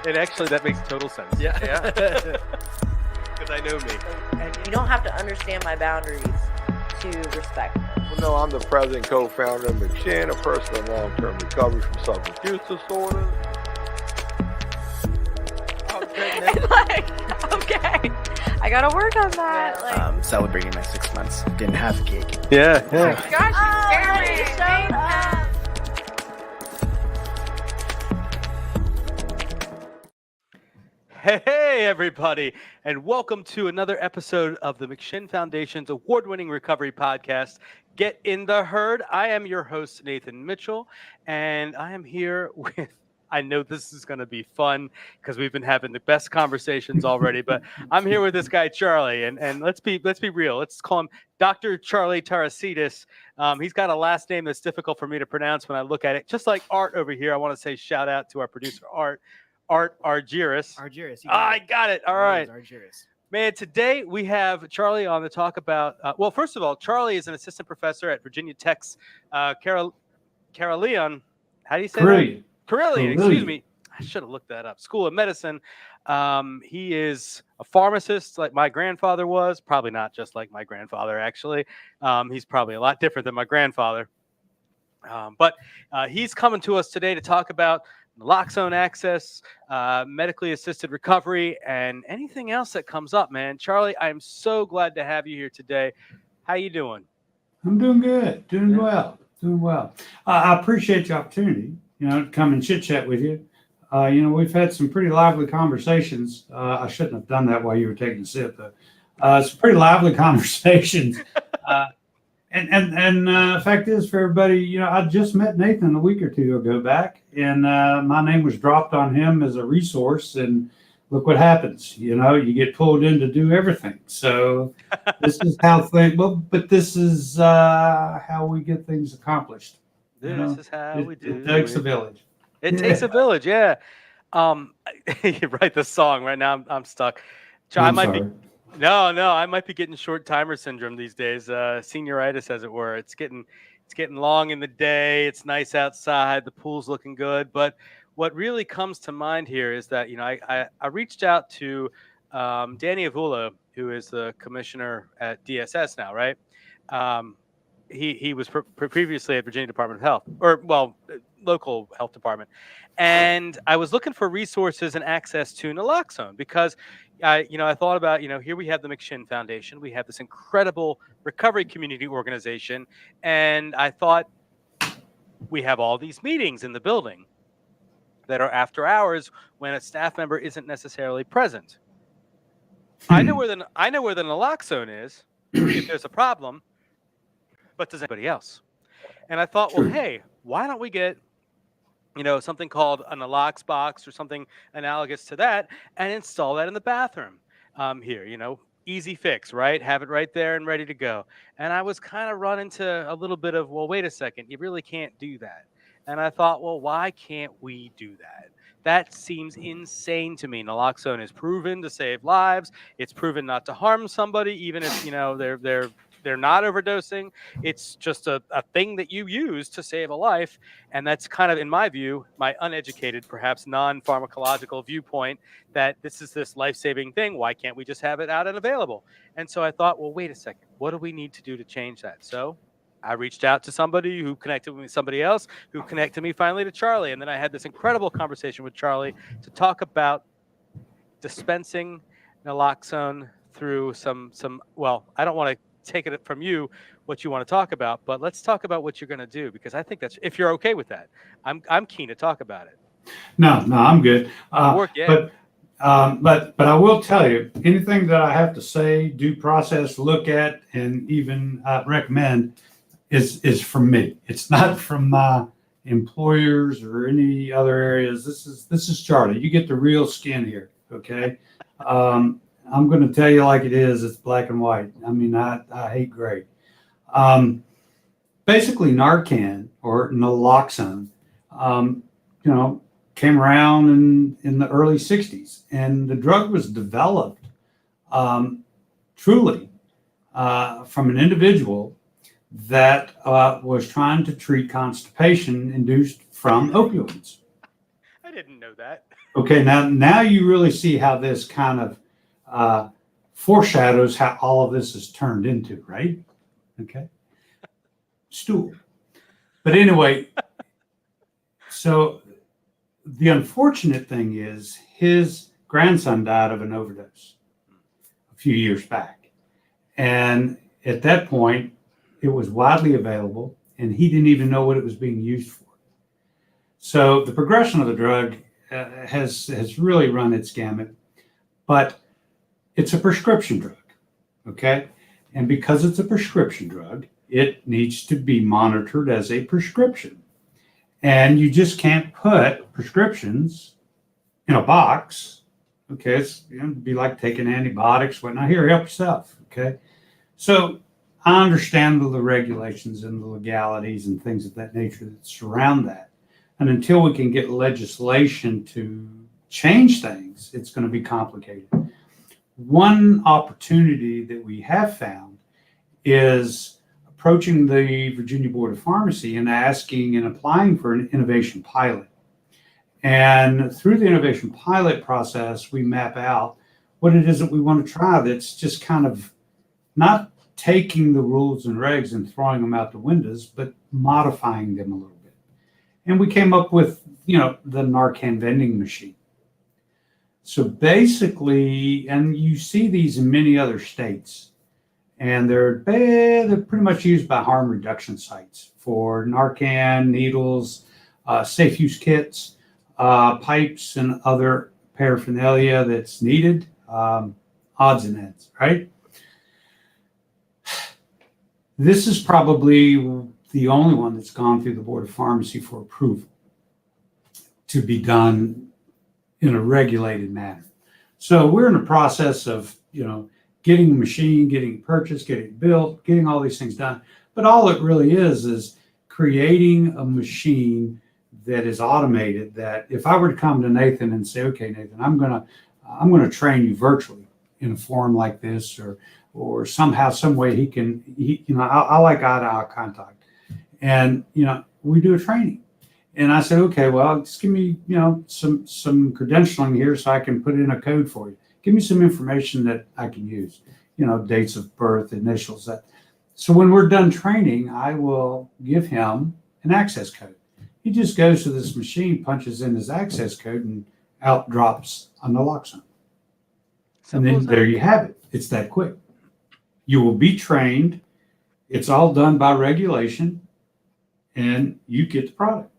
And actually, that makes total sense. Yeah. Because I know me. And you don't have to understand my boundaries to respect them. Well, no, I'm the president and co-founder of McShin, a person in long-term recovery from substance use disorder. Okay, I gotta work on that. Celebrating my 6 months. Didn't have a cake. Yeah. Gosh, you showed up. Hey, everybody, and welcome to another episode of the McShin Foundation's award-winning recovery podcast, Get in the Herd. I am your host, Nathan Mitchell, and I am here with, I know this is going to be fun because we've been having the best conversations already, but I'm here with this guy, Charlie, and let's be real. Let's call him Dr. Charlie Tarasidis. He's got a last name that's difficult for me to pronounce when I look at it. Just like Art over here, I want to say shout out to our producer, Art Argyris. I got it. All right. Argyris. Man, today we have Charlie on to talk about, well, first of all, Charlie is an assistant professor at Virginia Tech's Carilion. How do you say that? Carilion, excuse me. I should have looked that up. School of Medicine. He is a pharmacist like my grandfather was. Probably not just like my grandfather, actually. He's probably a lot different than my grandfather. But he's coming to us today to talk about naloxone access, medically assisted recovery, and anything else that comes up, man. Charlie, I am so glad to have you here today. How you doing? I'm doing good, doing well. I appreciate the opportunity, to come and chit chat with you. We've had some pretty lively conversations. I shouldn't have done that while you were taking a sip, though. Some pretty lively conversations. And the fact is, for everybody, I just met Nathan a week or two ago back, and my name was dropped on him as a resource, and look what happens. You get pulled in to do everything. So this is how but this is how we get things accomplished. This is how we do it. It takes a village. It takes a village, yeah. You write the song right now. I'm stuck. I might be getting short timer syndrome these days. Senioritis, as it were. It's getting long in the day. It's nice outside. The pool's looking good. But what really comes to mind here is that I reached out to Danny Avula, who is the commissioner at DSS now, right? He was previously at Virginia Department of Health, local health department, and I was looking for resources and access to naloxone because I thought about, here we have the McShin Foundation. We have this incredible recovery community organization. And I thought we have all these meetings in the building that are after hours when a staff member isn't necessarily present. I know where the naloxone is if there's a problem, but does anybody else? And I thought, well, hey, why don't we get something called a nalox box or something analogous to that and install that in the bathroom here, easy fix, right? Have it right there and ready to go. And I was kind of run into a little bit of, well, wait a second, you really can't do that. And I thought, well, why can't we do that? That seems insane to me. Naloxone is proven to save lives. It's proven not to harm somebody, even if, they're not overdosing. It's just a thing that you use to save a life. And that's kind of, in my view, my uneducated, perhaps non-pharmacological viewpoint, that this is this life-saving thing. Why can't we just have it out and available? And so I thought, well, wait a second. What do we need to do to change that? So I reached out to somebody who connected with somebody else, who connected me finally to Charlie. And then I had this incredible conversation with Charlie to talk about dispensing naloxone through some I don't want to take it from you what you want to talk about, but let's talk about what you're going to do, because I think that's, if you're okay with that, I'm keen to talk about it. No, I'm good. But I will tell you, anything that I have to say, do, process, look at, and even recommend is from me. It's not from my employers or any other areas. This is Charlie. You get the real skin here. Okay. I'm going to tell you like it is. It's black and white. I mean, I hate gray. Basically, Narcan or naloxone, came around in the early 60s, and the drug was developed truly from an individual that was trying to treat constipation induced from opioids. I didn't know that. Okay, now you really see how this kind of foreshadows how all of this is turned into, right? Okay. Stool. But anyway, so the unfortunate thing is his grandson died of an overdose a few years back. And at that point, it was widely available, and he didn't even know what it was being used for. So the progression of the drug has really run its gamut, but it's a prescription drug, okay? And because it's a prescription drug, it needs to be monitored as a prescription. And you just can't put prescriptions in a box, okay? It'd be like taking antibiotics, whatnot. Here, help yourself, okay? So I understand the regulations and the legalities and things of that nature that surround that. And until we can get legislation to change things, it's going to be complicated. One opportunity that we have found is approaching the Virginia Board of Pharmacy and asking and applying for an innovation pilot. And through the innovation pilot process, we map out what it is that we want to try that's just kind of not taking the rules and regs and throwing them out the windows, but modifying them a little bit. And we came up with, the Narcan vending machine. So basically, and you see these in many other states, and they're pretty much used by harm reduction sites for Narcan, needles, safe use kits, pipes, and other paraphernalia that's needed, odds and ends, right? This is probably the only one that's gone through the Board of Pharmacy for approval to be done in a regulated manner. So we're in the process of, getting the machine, getting it purchased, getting it built, getting all these things done. But all it really is creating a machine that is automated, that if I were to come to Nathan and say, okay, Nathan, I'm gonna train you virtually in a forum like this, or somehow, some way I like eye-to-eye contact. And, we do a training. And I said, okay, well, just give me, some credentialing here so I can put in a code for you. Give me some information that I can use, dates of birth, initials. So when we're done training, I will give him an access code. He just goes to this machine, punches in his access code, and out drops a naloxone. And then there you have it. It's that quick. You will be trained. It's all done by regulation, and you get the product.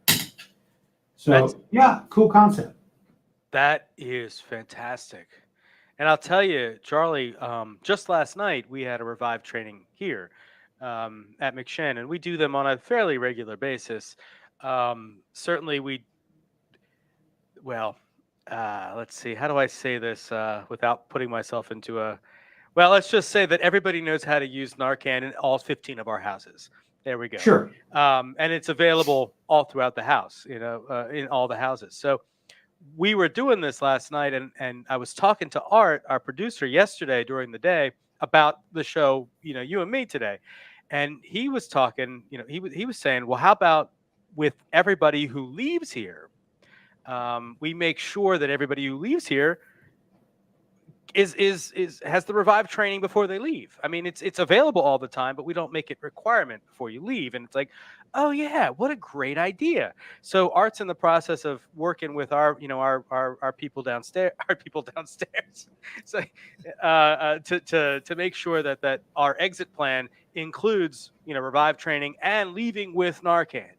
So, cool concept. That is fantastic. And I'll tell you, Charlie, just last night we had a Revive training here at McShin, and we do them on a fairly regular basis. Certainly let's see, how do I say this without putting myself into well, let's just say that everybody knows how to use Narcan in all 15 of our houses. There we go. Sure. And it's available all throughout the house, in all the houses. So we were doing this last night, and I was talking to Art, our producer, yesterday during the day about the show, you and me today. And he was talking, he was saying, well, how about with everybody who leaves here? We make sure that everybody who leaves here has the Revive training before they leave. I mean, it's available all the time, but we don't make it requirement before you leave. And it's like, oh yeah, what a great idea. So Art's in the process of working with our people downstairs, so to make sure that our exit plan includes Revive training and leaving with Narcan.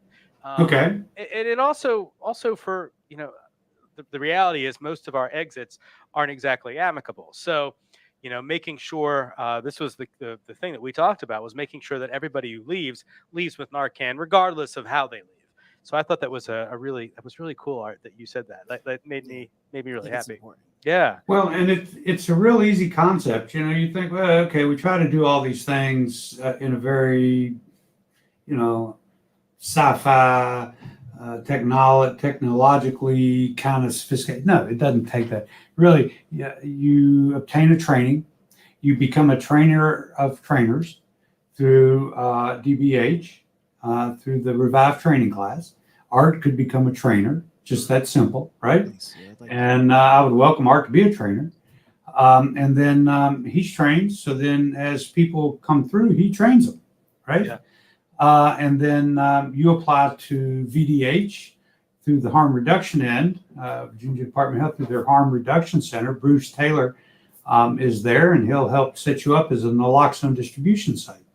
Okay. And it also for the reality is most of our exits aren't exactly amicable. So, making sure this was the thing that we talked about, was making sure that everybody who leaves with Narcan, regardless of how they leave. So I thought that was really cool, Art, that you said that. That made me really happy. Yeah. Well, and it's a real easy concept. You think, well, okay, we try to do all these things in a very, sci-fi, technologically kind of sophisticated. No, it doesn't take that. Really, you obtain a training, you become a trainer of trainers through DBH, through the Revive training class. Art could become a trainer, Just that simple, right? And I would welcome Art to be a trainer. And then he's trained. So then as people come through, he trains them, right? Yeah. And then you apply to VDH through the harm reduction end, Virginia Department of Health through their harm reduction center. Bruce Taylor is there, and he'll help set you up as a naloxone distribution site.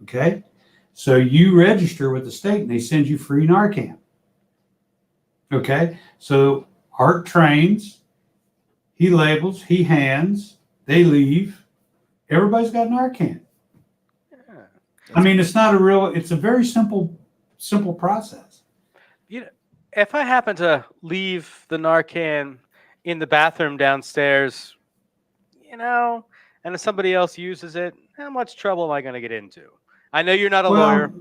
Okay. So you register with the state and they send you free Narcan. Okay. So Art trains, he labels, he hands, they leave. Everybody's got Narcan. I mean, it's a very simple process. You know, if I happen to leave the Narcan in the bathroom downstairs, and if somebody else uses it, how much trouble am I going to get into? I know you're not a lawyer.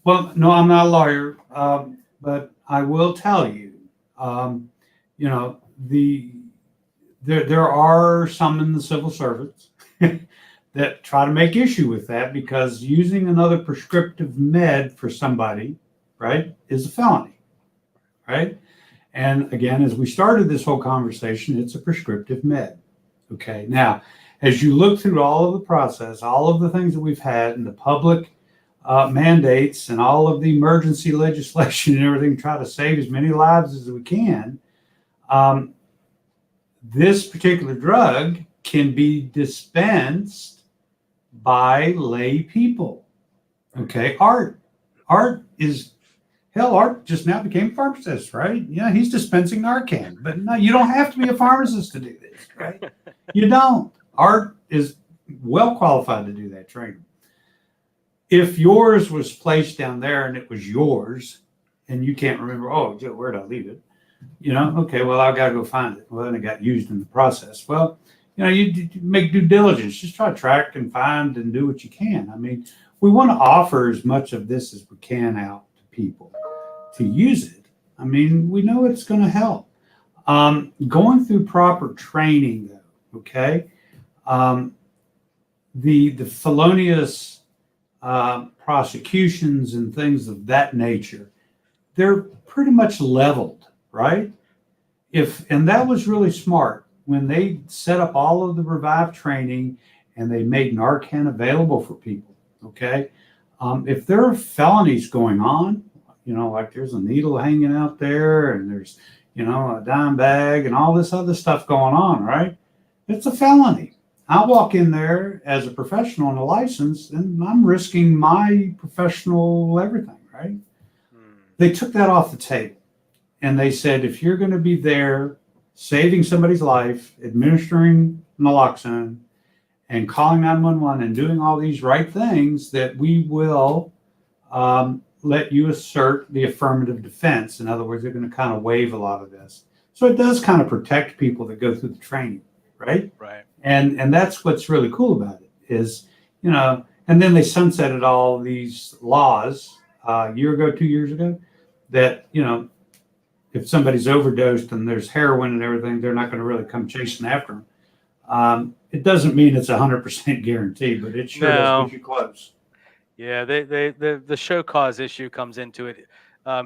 Well, no, I'm not a lawyer, but I will tell you, there are some in the civil service that try to make issue with that because using another prescriptive med for somebody, right, is a felony, right? And again, as we started this whole conversation, it's a prescriptive med. Okay. Now, as you look through all of the process, all of the things that we've had and the public mandates and all of the emergency legislation and everything, try to save as many lives as we can, this particular drug can be dispensed by lay people. Okay. Art just now became a pharmacist, right? Yeah, he's dispensing Narcan, but no, you don't have to be a pharmacist to do this, right? You don't. Art is well qualified to do that training. If yours was placed down there and it was yours and you can't remember, oh, Joe, where'd I leave it? Okay, well, I've got to go find it. Well, then it got used in the process. Well, you make due diligence. Just try to track and find and do what you can. I mean, we want to offer as much of this as we can out to people to use it. I mean, we know it's going to help. Going through proper training, though, okay? The felonious prosecutions and things of that nature, they're pretty much leveled, right? And that was really smart when they set up all of the Revive training and they made Narcan available for people, okay? If there are felonies going on, like there's a needle hanging out there and there's, a dime bag and all this other stuff going on, right? It's a felony. I walk in there as a professional and a license and I'm risking my professional everything, right? They took that off the table and they said, if you're going to be there saving somebody's life, administering naloxone and calling 911 and doing all these right things, that we will let you assert the affirmative defense. In other words, they're going to kind of waive a lot of this. So it does kind of protect people that go through the training, right? Right. And that's what's really cool about it is, and then they sunsetted all these laws a year ago, 2 years ago, that, if somebody's overdosed and there's heroin and everything, they're not going to really come chasing after them. It doesn't mean it's 100% guaranteed, but it sure does get you close. Yeah, the show cause issue comes into it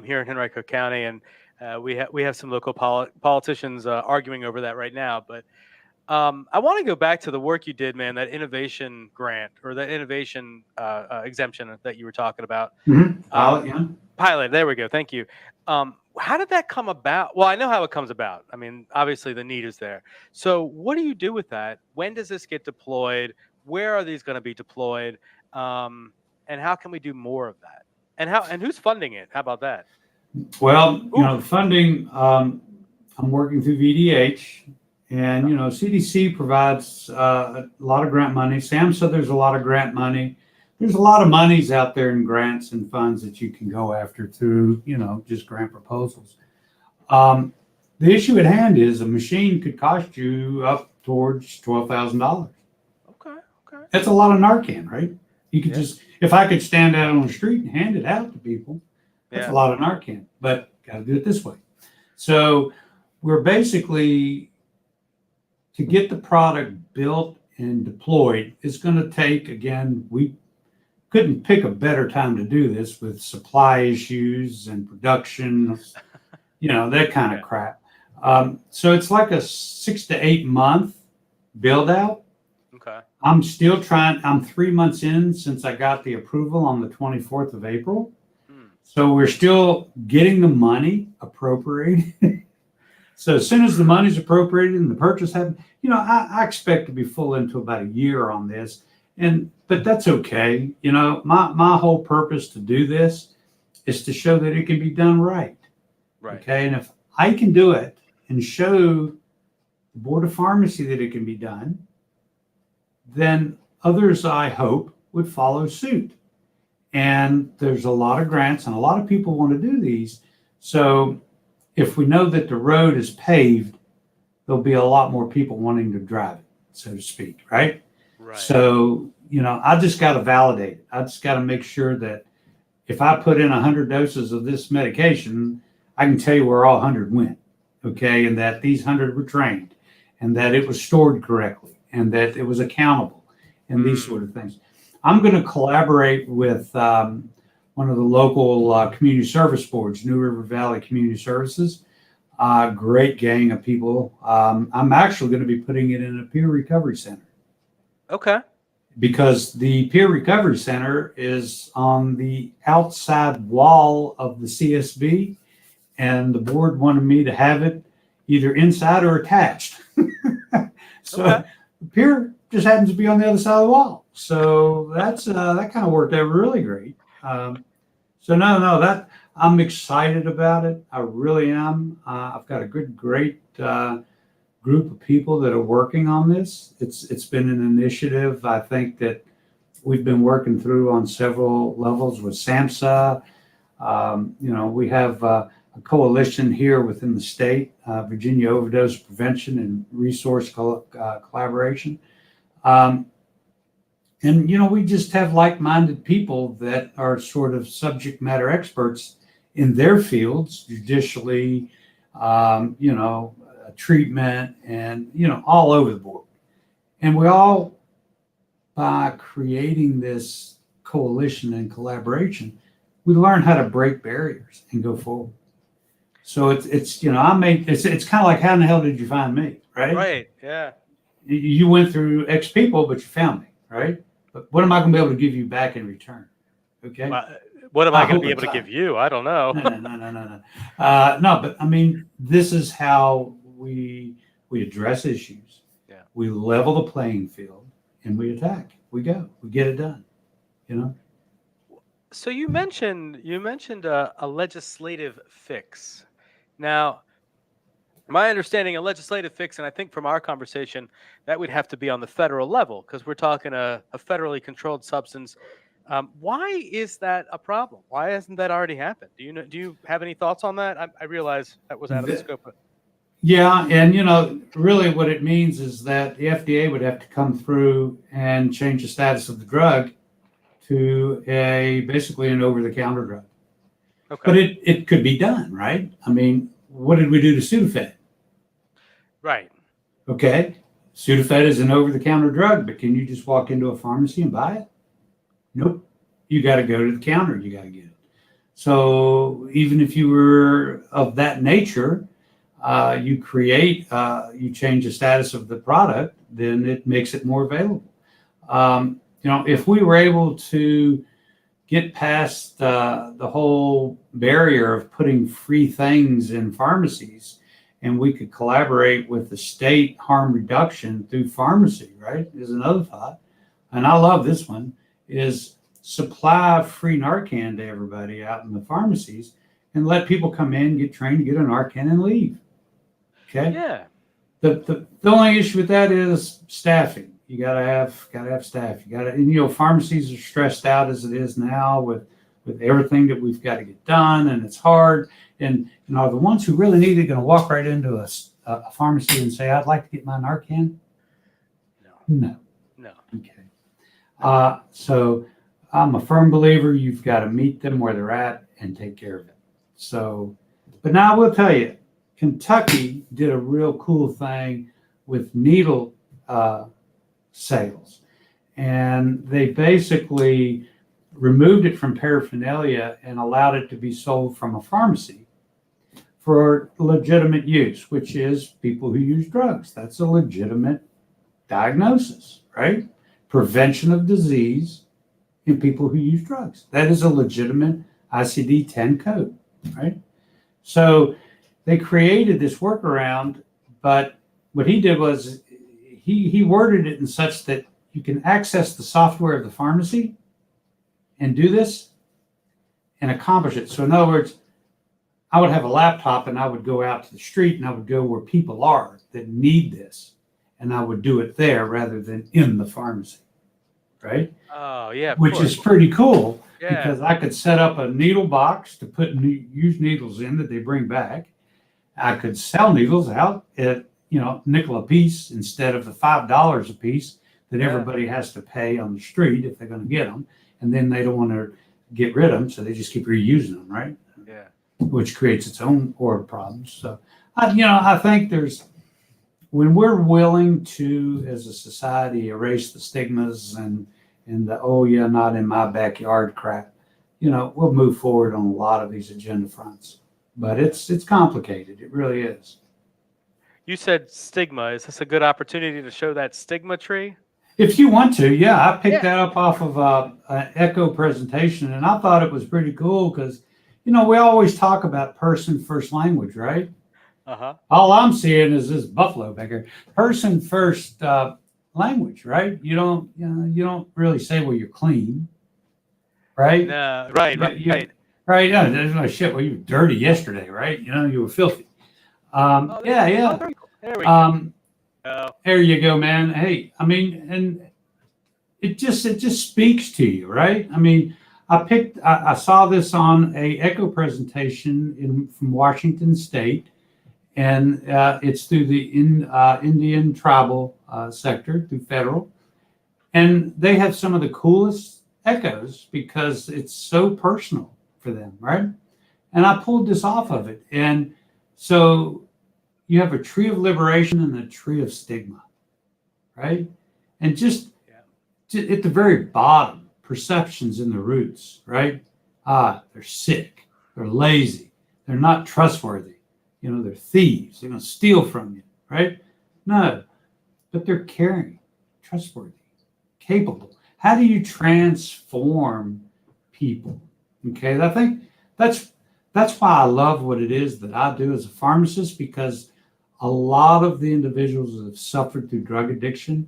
here in Henrico County, and we have some local politicians arguing over that right now. But I want to go back to the work you did, man. That innovation grant or that innovation exemption that you were talking about. Mm-hmm. Pilot. There we go. Thank you. How did that come about? Well, I know how it comes about. I mean, obviously the need is there. So what do you do with that? When does this get deployed? Where are these going to be deployed? And how can we do more of that? And who's funding it? How about that? Well, the funding, I'm working through VDH, and CDC provides a lot of grant money. Sam said there's a lot of grant money. There's a lot of monies out there in grants and funds that you can go after through, just grant proposals. The issue at hand is a machine could cost you up towards $12,000. Okay. That's a lot of Narcan, right? You could if I could stand out on the street and hand it out to people, that's a lot of Narcan, but got to do it this way. So we're basically, to get the product built and deployed, it's going to take, again, we couldn't pick a better time to do this with supply issues and production that kind of crap. So it's like a 6 to 8 month build out. Okay. I'm still trying. I'm 3 months in since I got the approval on the 24th of April. So we're still getting the money appropriated. So as soon as the money's appropriated and the purchase happens, I expect to be full into about a year on this. But that's okay. My whole purpose to do this is to show that it can be done right. Right. Okay. And if I can do it and show the Board of Pharmacy that it can be done, then others, I hope, would follow suit. And there's a lot of grants and a lot of people want to do these. So if we know that the road is paved, there'll be a lot more people wanting to drive it, so to speak, right? Right. So, I just got to validate it. I just got to make sure that if I put in 100 doses of this medication, I can tell you where all 100 went, okay? And that these 100 were trained and that it was stored correctly and that it was accountable and these sort of things. I'm going to collaborate with one of the local community service boards, New River Valley Community Services. Great gang of people. I'm actually going to be putting it in a peer recovery center. Okay. Because the peer recovery center is on the outside wall of the CSB, and the board wanted me to have it either inside or attached. So the peer just happens to be on the other side of the wall. So that kind of worked out really great. So that I'm excited about it. I really am. I've got a great group of people that are working on this. It's been an initiative, I think, that we've been working through on several levels with SAMHSA. We have a coalition here within the state, Virginia Overdose Prevention and Resource Collaboration. And, we just have like-minded people that are sort of subject matter experts in their fields, judicially, treatment, and, all over the board. And we all, by creating this coalition and collaboration, we learn how to break barriers and go forward. So it's it's kind of like, how in the hell did you find me, right? Right, yeah. You went through X people, but you found me, right? But what am I going to be able to give you back in return? Okay. What am I going to be able to give you? I don't know. No. No, but I mean, this is how we address issues. Yeah. We level the playing field and we attack. We get it done. So you mentioned a legislative fix. Now, my understanding, a legislative fix, and I think from our conversation, that would have to be on the federal level because we're talking a federally controlled substance. Why is that a problem? Why hasn't that already happened? Do you have any thoughts on that? I realize that was out of the scope. Yeah, and really what it means is that the FDA would have to come through and change the status of the drug to basically an over-the-counter drug. Okay. But it could be done, right? I mean, what did we do to Sudafed? Right. Okay. Sudafed is an over-the-counter drug, but can you just walk into a pharmacy and buy it? Nope. You got to go to the counter. You got to get it. So even if you were of that nature, you change the status of the product, then it makes it more available. If we were able to get past the whole barrier of putting free things in pharmacies, and we could collaborate with the state harm reduction through pharmacy, right, is another thought. And I love this one, is supply free Narcan to everybody out in the pharmacies and let people come in, get trained, get a Narcan and leave. Okay? Yeah. The only issue with that is staffing. You gotta have staff. Pharmacies are stressed out as it is now with everything that we've got to get done, and it's hard. And the ones who really need it going to walk right into a pharmacy and say, "I'd like to get my Narcan." No. Okay. So I'm a firm believer you've got to meet them where they're at and take care of it. So, but now I will tell you, Kentucky did a real cool thing with needle sales, and they basically removed it from paraphernalia and allowed it to be sold from a pharmacy for legitimate use, which is people who use drugs. That's a legitimate diagnosis, right? Prevention of disease in people who use drugs. That is a legitimate ICD-10 code, right? So they created this workaround, but what he did was he worded it in such that you can access the software of the pharmacy and do this and accomplish it. So in other words, I would have a laptop and I would go out to the street and I would go where people are that need this, and I would do it there rather than in the pharmacy, right? Oh, yeah. Which is pretty cool, yeah, because I could set up a needle box to put used needles in that they bring back. I could sell needles out at, nickel a piece instead of the $5 a piece that everybody has to pay on the street if they're going to get them. And then they don't want to get rid of them, so they just keep reusing them, right? Yeah. Which creates its own org problems. So, I think when we're willing to, as a society, erase the stigmas and the, oh yeah, not in my backyard crap, we'll move forward on a lot of these agenda fronts. But it's complicated. It really is. You said stigma. Is this a good opportunity to show that stigma tree? If you want to, yeah. I picked that up off of an Echo presentation, and I thought it was pretty cool because, we always talk about person first language, right? Uh-huh. All I'm seeing is this buffalo back here. Person first language, right? You don't really say, well, you're clean, right? No, right. Right. No, there's no shit. Well, you were dirty yesterday, right? You were filthy. Yeah. There we go. There you go, man. Hey, and it just speaks to you, right? I saw this on a Echo presentation from Washington State, and it's through the Indian tribal sector, through federal, and they have some of the coolest echoes because it's so personal for them, right? And I pulled this off of it, and so you have a tree of liberation and a tree of stigma, right? And just at the very bottom, perceptions in the roots, right? They're sick, they're lazy, they're not trustworthy, they're thieves, they're going to steal from you, right? No, but they're caring, trustworthy, capable. How do you transform people? Okay, I think that's why I love what it is that I do as a pharmacist, because a lot of the individuals that have suffered through drug addiction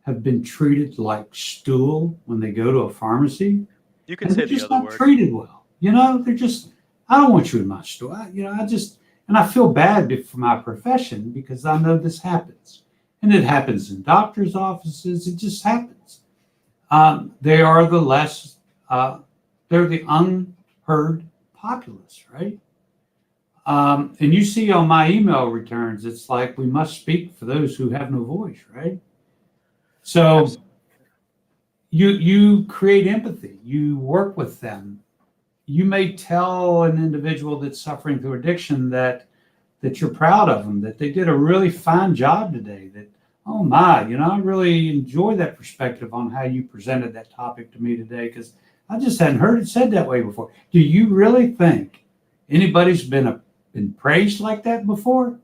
have been treated like stool when they go to a pharmacy. You can say the just other not word. Treated well. They're just, I don't want you in my store. And I feel bad for my profession because I know this happens. And it happens in doctors' offices. It just happens. They are they're the unheard populace, right? And you see on my email returns, it's like we must speak for those who have no voice, right? So you create empathy, you work with them. You may tell an individual that's suffering through addiction that you're proud of them, that they did a really fine job today, that, oh my, I really enjoy that perspective on how you presented that topic to me today, because I just hadn't heard it said that way before. Do you really think anybody's been praised like that before?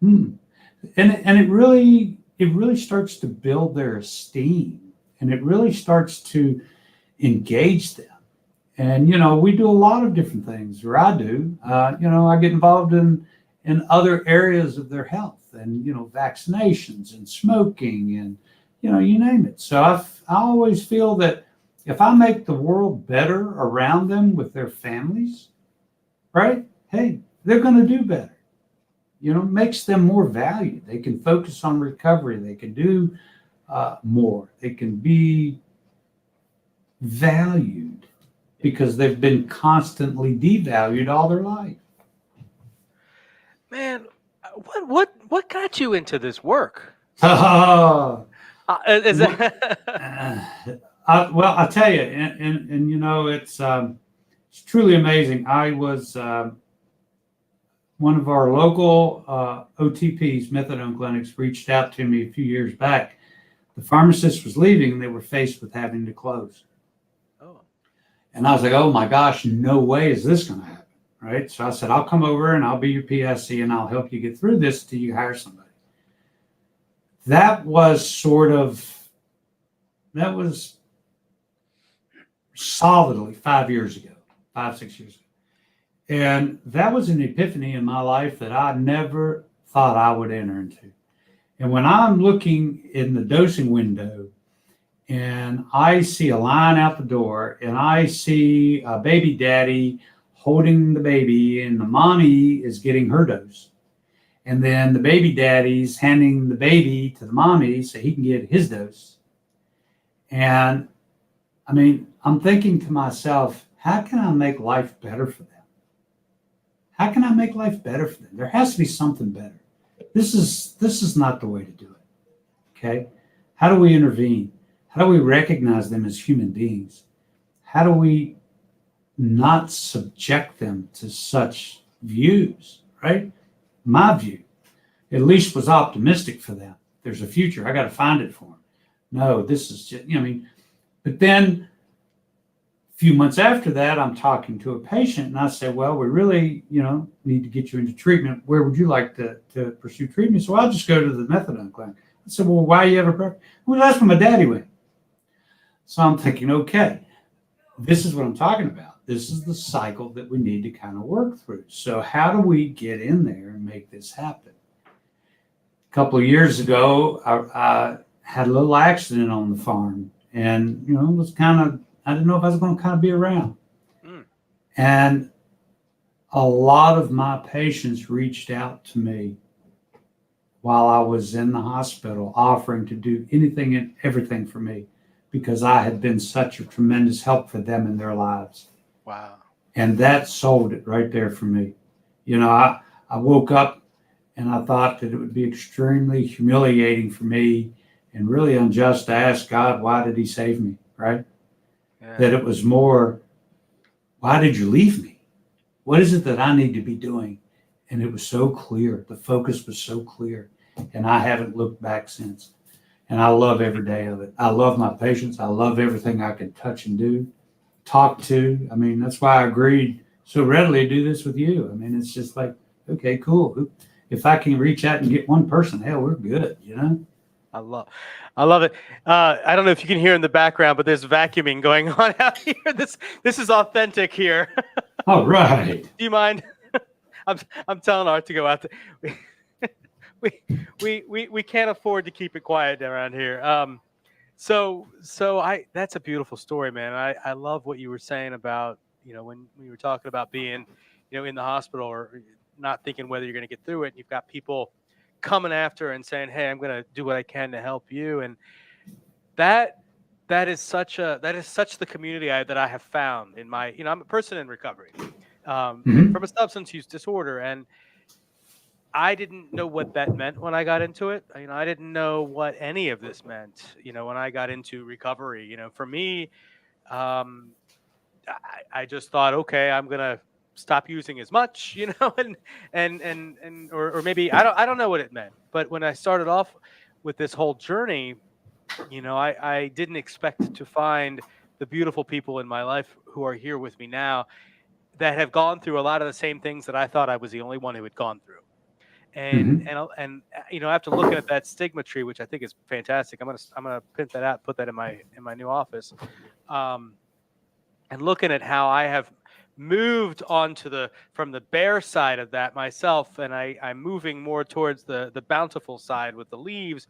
And it really starts to build their esteem, and it really starts to engage them. And we do a lot of different things, or I do. I get involved in other areas of their health, and vaccinations and smoking, and you name it. So I always feel that if I make the world better around them with their families, right? Hey, they're going to do better. Makes them more valued. They can focus on recovery. They can do more. They can be valued because they've been constantly devalued all their life. Man, what got you into this work? Oh, Is that well, I'll tell you, and it's truly amazing. I was one of our local OTPs, methadone clinics, reached out to me a few years back. The pharmacist was leaving, and they were faced with having to close. Oh. And I was like, oh my gosh, no way is this going to happen, right? So I said, I'll come over and I'll be your PSC and I'll help you get through this till you hire somebody. That was solidly 5 years ago, 5, 6 years ago. And that was an epiphany in my life that I never thought I would enter into. And when I'm looking in the dosing window and I see a line out the door and I see a baby daddy holding the baby and the mommy is getting her dose, and then the baby daddy's handing the baby to the mommy so he can get his dose. And I mean, I'm thinking to myself, how can I make life better for them? How can I make life better for them? There has to be something better. This is not the way to do it. Okay? How do we intervene? How do we recognize them as human beings? How do we not subject them to such views, right? My view, at least, was optimistic for them. There's a future. I got to find it for them. No, this is just, but then a few months after that, I'm talking to a patient and I say, well, we really, need to get you into treatment. Where would you like to pursue treatment? So I'll just go to the methadone clinic. I said, well, why you have a preference? Well, that's where my daddy went. So I'm thinking, okay, this is what I'm talking about. This is the cycle that we need to kind of work through. So how do we get in there and make this happen? A couple of years ago, I had a little accident on the farm and, it was I didn't know if I was going to kind of be around. And a lot of my patients reached out to me while I was in the hospital, offering to do anything and everything for me because I had been such a tremendous help for them in their lives. Wow. And that sold it right there for me. I woke up and I thought that it would be extremely humiliating for me and really unjust to ask God, why did he save me, right? Yeah. That it was more, why did you leave me? What is it that I need to be doing? And it was so clear. The focus was so clear. And I haven't looked back since. And I love every day of it. I love my patients. I love everything I can touch and do, talk to. I mean, that's why I agreed so readily to do this with you. I mean, it's just like, okay, cool. If I can reach out and get one person, hell, we're good, I love it. I don't know if you can hear in the background, but there's vacuuming going on out here. This is authentic here. All right. Do you mind? I'm telling Art to go out there. We can't afford to keep it quiet around here. So that's a beautiful story, man. I love what you were saying about, when we were talking about being, in the hospital or not thinking whether you're going to get through it. You've got people coming after and saying, hey, I'm going to do what I can to help you. And that is such the community that I have found in my, I'm a person in recovery from a substance use disorder. And I didn't know what that meant when I got into it. I didn't know what any of this meant, when I got into recovery. For me, I just thought, okay, I'm going to stop using as much, and or maybe I don't know what it meant. But when I started off with this whole journey, I didn't expect to find the beautiful people in my life who are here with me now that have gone through a lot of the same things that I thought I was the only one who had gone through. And after looking at that stigma tree, which I think is fantastic, I'm gonna print that out, put that in my new office, and looking at how I have moved on to from the bare side of that myself, and I'm moving more towards the bountiful side with the leaves.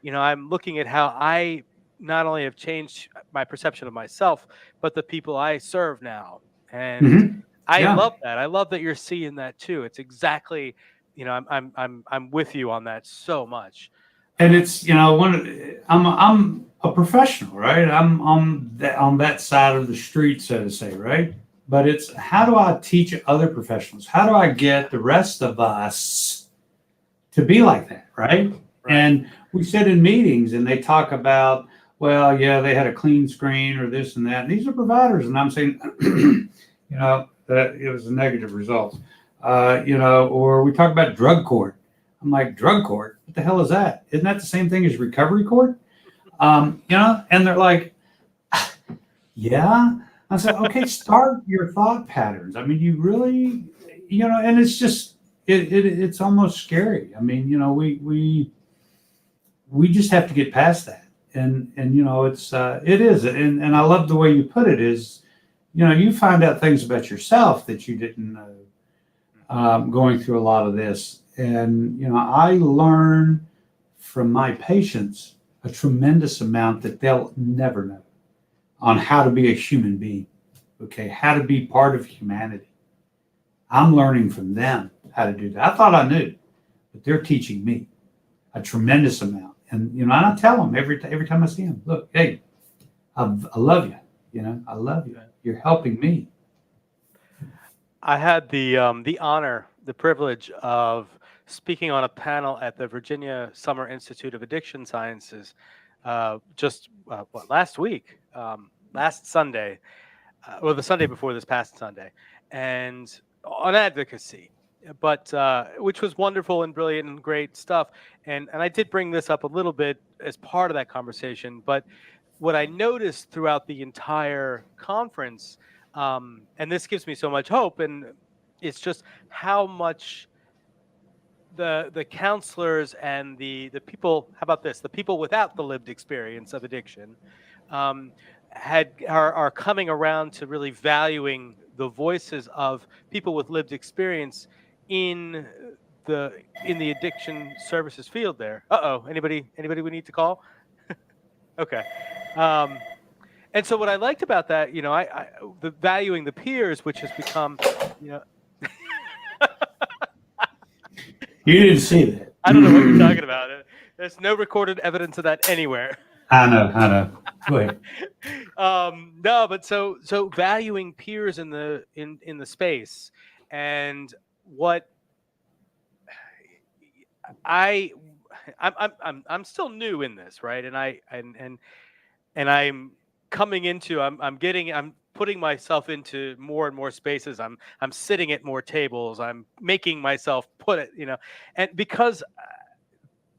I'm looking at how I not only have changed my perception of myself, but the people I serve now, and I love that. I love that you're seeing that too. It's exactly. I'm with you on that so much. And it's, I'm a professional, right? I'm on that side of the street, so to say, right? But it's how do I teach other professionals? How do I get the rest of us to be like that, right? And we sit in meetings and they talk about, well, yeah, they had a clean screen or this and that. And these are providers. And I'm saying, that it was a negative result. Or we talk about drug court. I'm like, drug court? What the hell is that? Isn't that the same thing as recovery court? And they're like, yeah, I said, okay, start your thought patterns. I mean, you really, and it's just, it's almost scary. I mean, we just have to get past that. And it is. And I love the way you put it is, you find out things about yourself that you didn't know going through a lot of this. And, I learn from my patients a tremendous amount that they'll never know on how to be a human being, okay, how to be part of humanity. I'm learning from them how to do that. I thought I knew, but they're teaching me a tremendous amount. And, and I tell them every time I see them, look, hey, I love you, I love you. You're helping me. I had the honor, the privilege of speaking on a panel at the Virginia Summer Institute of Addiction Sciences last week, last Sunday, or the Sunday before this past Sunday, and on advocacy, but which was wonderful and brilliant and great stuff. And I did bring this up a little bit as part of that conversation, but what I noticed throughout the entire conference, and this gives me so much hope, and it's just how much the counselors and the people, how about this, the people without the lived experience of addiction are coming around to really valuing the voices of people with lived experience in the addiction services field there. Anybody we need to call? Okay. And so what I liked about that, the valuing the peers, which has become, You didn't see that. I don't know what you're talking about. There's no recorded evidence of that anywhere. I know. Go ahead. No, but so valuing peers in the space, and what I'm still new in this, right? And I'm coming into, I'm putting myself into more and more spaces. I'm sitting at more tables. I'm making myself put it, and because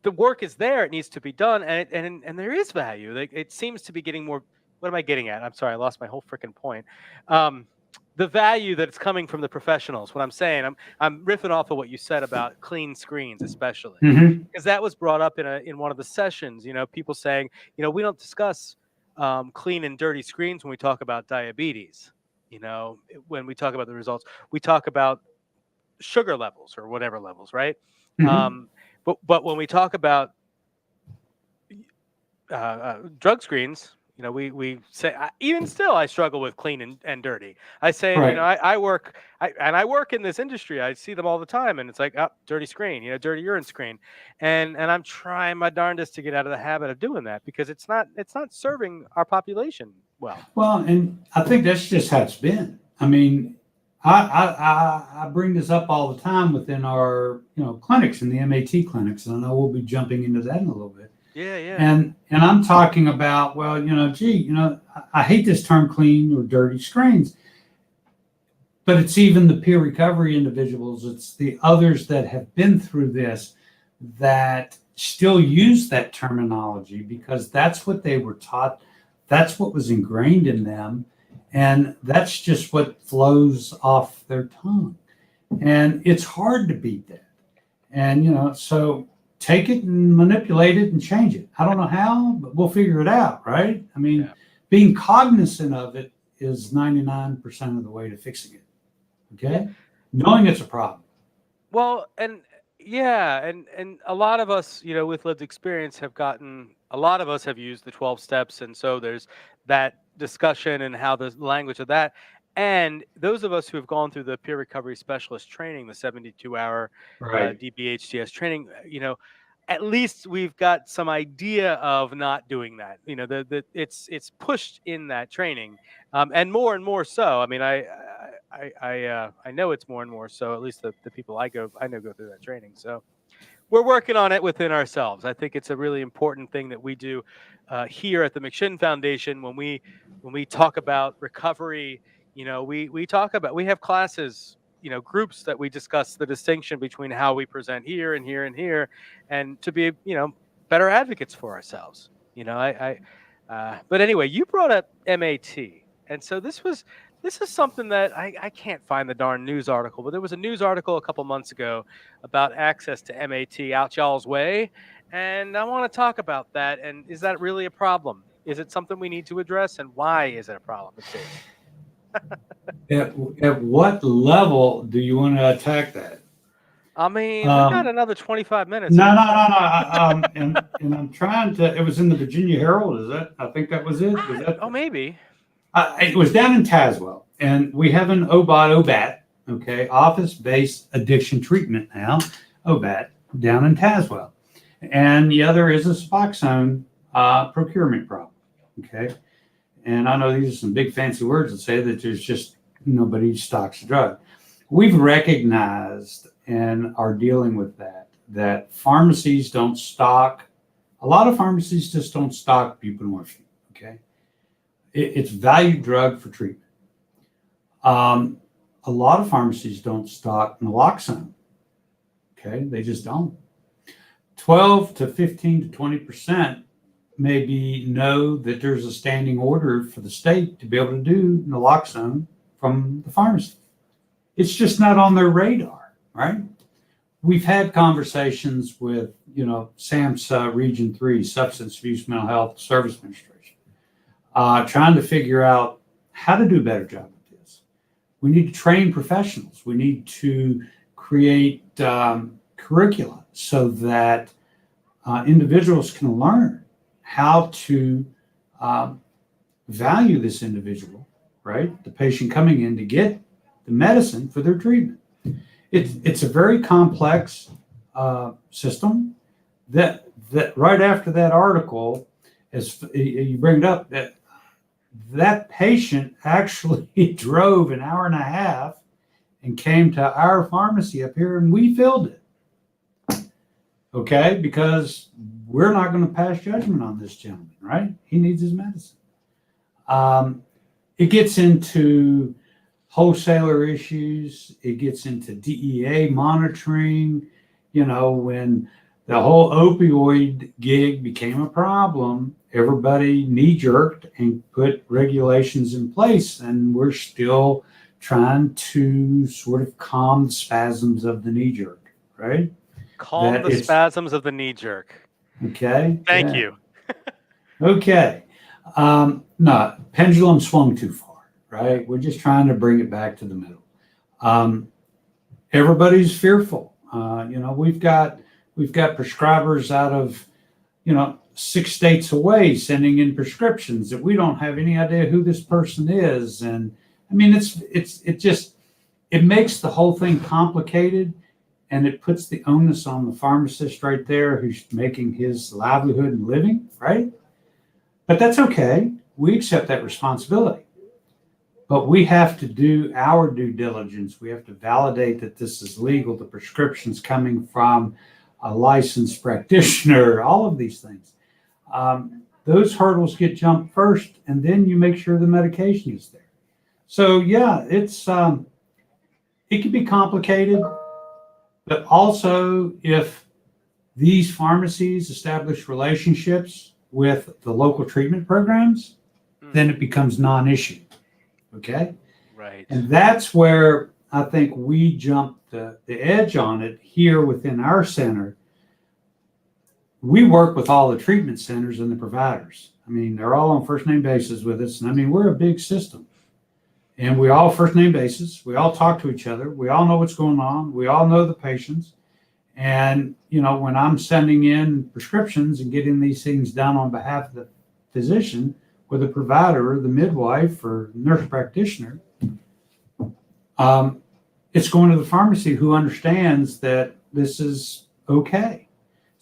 the work is there, it needs to be done, and there is value. Like, it seems to be getting more. What am I getting at? I'm sorry, I lost my whole freaking point. The value that it's coming from the professionals. What I'm saying, I'm riffing off of what you said about clean screens, especially because that was brought up in one of the sessions. People saying, we don't discuss clean and dirty screens when we talk about diabetes. When we talk about the results, we talk about sugar levels or whatever levels, right? But when we talk about drug screens, we say, even still, I struggle with clean and dirty. I say, right. I work in this industry. I see them all the time, and it's like, dirty screen, dirty urine screen, and I'm trying my darndest to get out of the habit of doing that because it's not serving our population well. Well, and I think that's just how it's been. I mean, I bring this up all the time within our clinics and the MAT clinics, and I know we'll be jumping into that in a little bit. Yeah. And I'm talking about, well, I hate this term clean or dirty screens, but it's even the peer recovery individuals, it's the others that have been through this that still use that terminology because that's what they were taught. That's what was ingrained in them. And that's just what flows off their tongue. And it's hard to beat that. And, so take it and manipulate it and change it. I don't know how, but we'll figure it out, right? I mean, being cognizant of it is 99% of the way to fixing it. Okay? Knowing it's a problem. Well, and a lot of us, with lived experience a lot of us have used the 12 steps. And so there's that discussion and how the language of that. And those of us who have gone through the peer recovery specialist training, the 72-hour DBHDS training, at least we've got some idea of not doing that. It's pushed in that training, and more so. I mean, I know it's more and more so. At least the people I know go through that training. So we're working on it within ourselves. I think it's a really important thing that we do here at the McShin Foundation when we talk about recovery. We have classes, groups that we discuss the distinction between how we present here and here and here, and to be, better advocates for ourselves. But anyway, you brought up MAT, And so this is something that I can't find the darn news article, but there was a news article a couple months ago about access to MAT out y'all's way. And I want to talk about that. And is that really a problem? Is it something we need to address? And why is it a problem? At what level do you want to attack that? I mean, we got another 25 minutes. No. And I'm trying to. It was in the Virginia Herald. Is that? I think that was it. Was that? Oh, maybe. It was down in Tazewell, and we have an OBAT, okay, office-based addiction treatment now, OBAT, down in Tazewell. And the other is a Suboxone procurement problem, okay? And I know these are some big fancy words that say that there's just nobody stocks the drug. We've recognized and are dealing with that pharmacies don't stock, a lot of pharmacies just don't stock buprenorphine, okay? It's valued drug for treatment. A lot of pharmacies don't stock naloxone. Okay, they just don't. 12 to 15 to 20% maybe know that there's a standing order for the state to be able to do naloxone from the pharmacy. It's just not on their radar, right? We've had conversations with, SAMHSA Region 3, Substance Abuse Mental Health Service Administration. Trying to figure out how to do a better job with this. We need to train professionals. We need to create curricula so that individuals can learn how to value this individual, right? The patient coming in to get the medicine for their treatment. It's a very complex system that right after that article, as you bring it up, that patient actually drove an hour and a half and came to our pharmacy up here, and we filled it. Okay, because we're not going to pass judgment on this gentleman, right? He needs his medicine. It gets into wholesaler issues. It gets into DEA monitoring. When the whole opioid gig became a problem, everybody knee-jerked and put regulations in place, and we're still trying to sort of calm the spasms of the knee-jerk, right? Calm the spasms of the knee-jerk. Okay. Thank you. Okay. No, pendulum swung too far, right? We're just trying to bring it back to the middle. Everybody's fearful. We've got prescribers out of, 6 states away sending in prescriptions that we don't have any idea who this person is. And I mean, it makes the whole thing complicated, and it puts the onus on the pharmacist right there who's making his livelihood and living, right? But that's okay. We accept that responsibility. But we have to do our due diligence. We have to validate that this is legal, the prescription's coming from a licensed practitioner, all of these things. Those hurdles get jumped first, and then you make sure the medication is there. So yeah, it can be complicated, but also if these pharmacies establish relationships with the local treatment programs, then it becomes non-issue. Okay? Right. And that's where I think we jumped the edge on it here within our center. We work with all the treatment centers and the providers. I mean, they're all on first name basis with us. And I mean, we're a big system. And we all first name basis. We all talk to each other. We all know what's going on. We all know the patients. And, when I'm sending in prescriptions and getting these things done on behalf of the physician or the provider or the midwife or nurse practitioner, it's going to the pharmacy who understands that this is okay.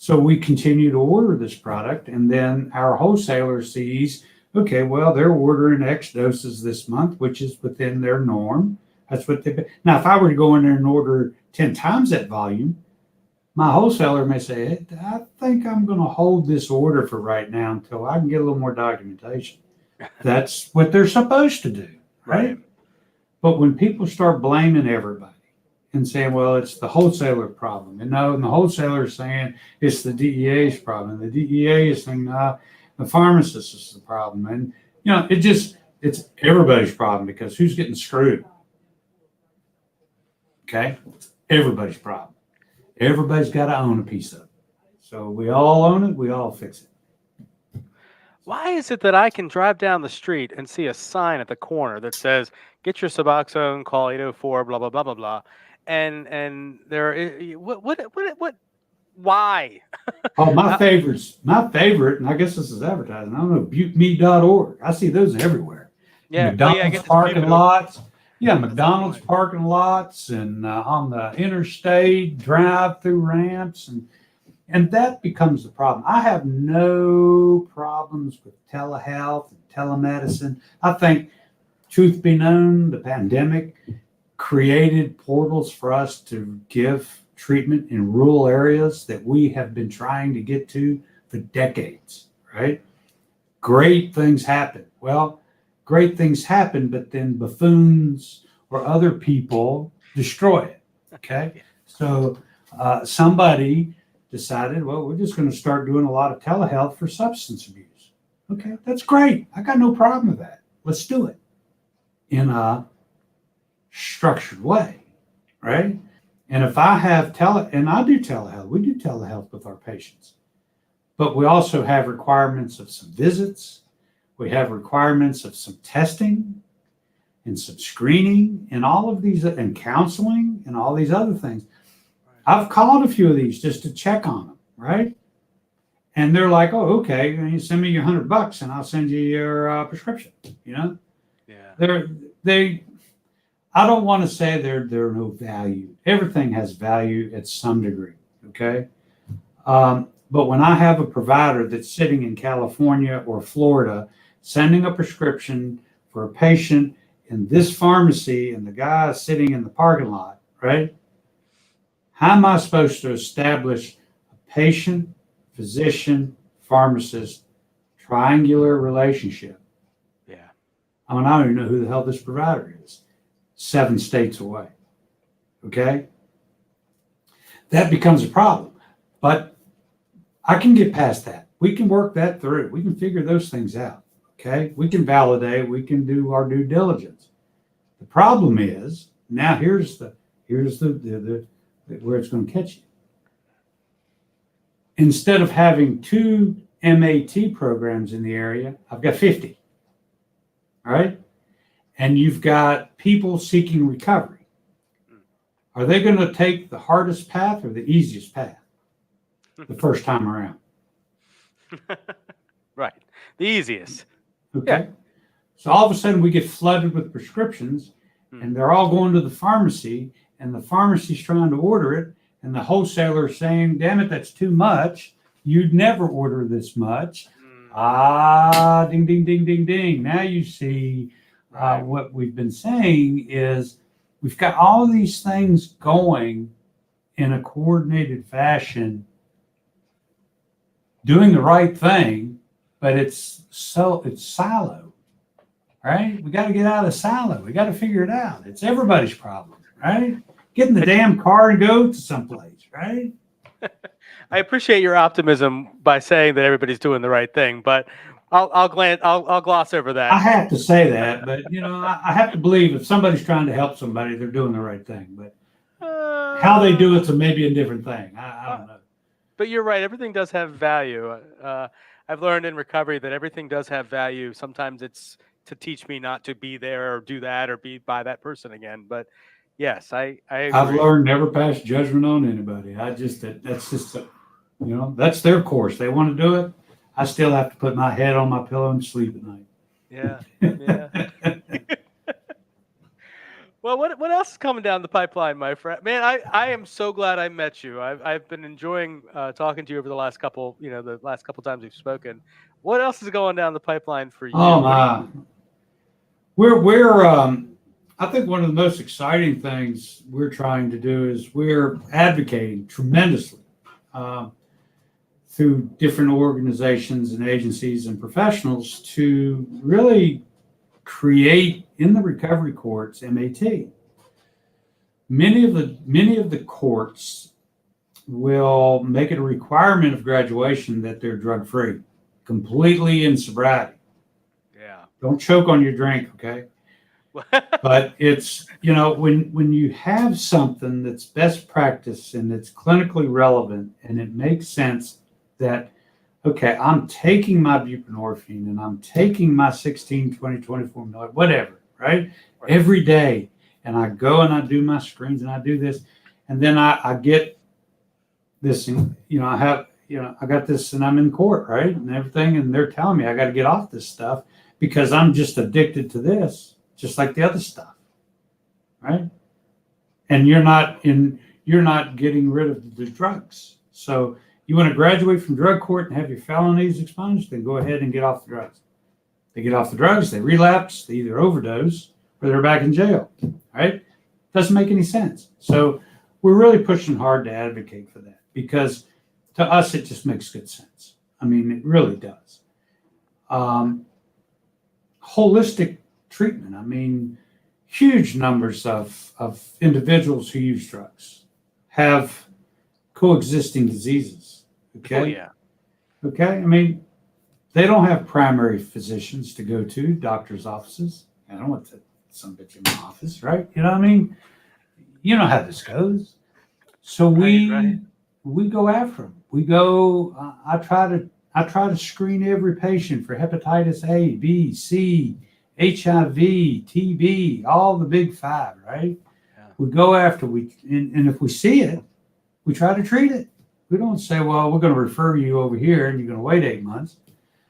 So we continue to order this product, and then our wholesaler sees, okay, well, they're ordering X doses this month, which is within their norm. That's what they. Now, if I were to go in there and order 10 times that volume, my wholesaler may say, hey, I think I'm going to hold this order for right now until I can get a little more documentation. That's what they're supposed to do, right? But when people start blaming everybody and saying, well, it's the wholesaler problem, and the wholesaler is saying it's the DEA's problem, and the DEA is saying, the pharmacist is the problem. And, It's everybody's problem because who's getting screwed? Okay? It's everybody's problem. Everybody's got to own a piece of it. So we all own it, we all fix it. Why is it that I can drive down the street and see a sign at the corner that says, get your Suboxone, call 804, blah, blah, blah, blah, blah. And there is, what, why? Oh, my favorite, and I guess this is advertising. I don't know, buteme.org. I see those everywhere. Yeah, McDonald's parking lots. Yeah, McDonald's parking lots and on the interstate, drive-through ramps, and that becomes the problem. I have no problems with telehealth and telemedicine. I think, truth be known, the pandemic created portals for us to give treatment in rural areas that we have been trying to get to for decades, right? Great things happen. Well, great things happen, but then buffoons or other people destroy it, okay? So somebody decided, well, we're just going to start doing a lot of telehealth for substance abuse. Okay, that's great. I got no problem with that. Let's do it in a structured way, right? And if I have and I do telehealth, we do telehealth with our patients, but we also have requirements of some visits. We have requirements of some testing and some screening and all of these, and counseling and all these other things. I've called a few of these just to check on them, right? And they're like, oh, okay, you send me your $100 and I'll send you your prescription, you know? Yeah. I don't want to say they're no value. Everything has value at some degree, okay? But when I have a provider that's sitting in California or Florida sending a prescription for a patient in this pharmacy and the guy is sitting in the parking lot, right? How am I supposed to establish a patient, physician, pharmacist, triangular relationship? Yeah. I mean, I don't even know who the hell this provider is. 7 states away. Okay? That becomes a problem. But I can get past that. We can work that through. We can figure those things out. Okay? We can validate. We can do our due diligence. The problem is, now here's the where it's going to catch you. Instead of having 2 MAT programs in the area, I've got 50. All right? And you've got people seeking recovery. Are they going to take the hardest path or the easiest path the first time around? Right. The easiest. Okay. Yeah. So all of a sudden we get flooded with prescriptions and they're all going to the pharmacy and the pharmacy's trying to order it and the wholesaler is saying, damn it, that's too much. You'd never order this much. Ding, ding, ding, ding, ding. Now you see what we've been saying is we've got all of these things going in a coordinated fashion, doing the right thing, but it's silo, right? We got to get out of the silo. We got to figure it out. It's everybody's problem, right? Get in the damn car and go to someplace, right? I appreciate your optimism by saying that everybody's doing the right thing, but I'll gloss over that. I have to say that, but you know, I have to believe if somebody's trying to help somebody, they're doing the right thing. But how they do it's maybe a different thing. I don't know. But you're right. Everything does have value. I've learned in recovery that everything does have value. Sometimes it's to teach me not to be there or do that or be by that person again. But yes, I agree. I've learned never pass judgment on anybody. That's just, you know, that's their course. They want to do it. I still have to put my head on my pillow and sleep at night. Yeah. Yeah. Well, what else is coming down the pipeline, my friend? Man, I am so glad I met you. I've been enjoying talking to you over the last couple times we've spoken. What else is going down the pipeline for you? Oh my, we're I think one of the most exciting things we're trying to do is we're advocating tremendously through different organizations and agencies and professionals to really create in the recovery courts MAT. Many of the courts will make it a requirement of graduation that they're drug free, completely in sobriety. Yeah. Don't choke on your drink, okay? But it's, when you have something that's best practice and it's clinically relevant and it makes sense that, okay, I'm taking my buprenorphine and I'm taking my 16, 20, 24 milligram, whatever, right? Every day. And I go and I do my screens and I do this. And then I get this, I got this and I'm in court, right? And everything. And they're telling me I got to get off this stuff because I'm just addicted to this, just like the other stuff, right? And you're not getting rid of the drugs. So you want to graduate from drug court and have your felonies expunged, then go ahead and get off the drugs. They get off the drugs, they relapse, they either overdose or they're back in jail, right? Doesn't make any sense. So we're really pushing hard to advocate for that because to us, it just makes good sense. I mean, it really does. Holistic treatment. I mean, huge numbers of individuals who use drugs have coexisting diseases. Okay. Oh, yeah. Okay. I mean, they don't have primary physicians to go to, doctors' offices. I don't want some bitch in my office, right? You know what I mean? You know how this goes. So we go after them. We go. I try to screen every patient for hepatitis A, B, C, HIV, TB, all the big five, right? Yeah. We go after and if we see it, we try to treat it. We don't say, well, we're going to refer you over here and you're going to wait 8 months.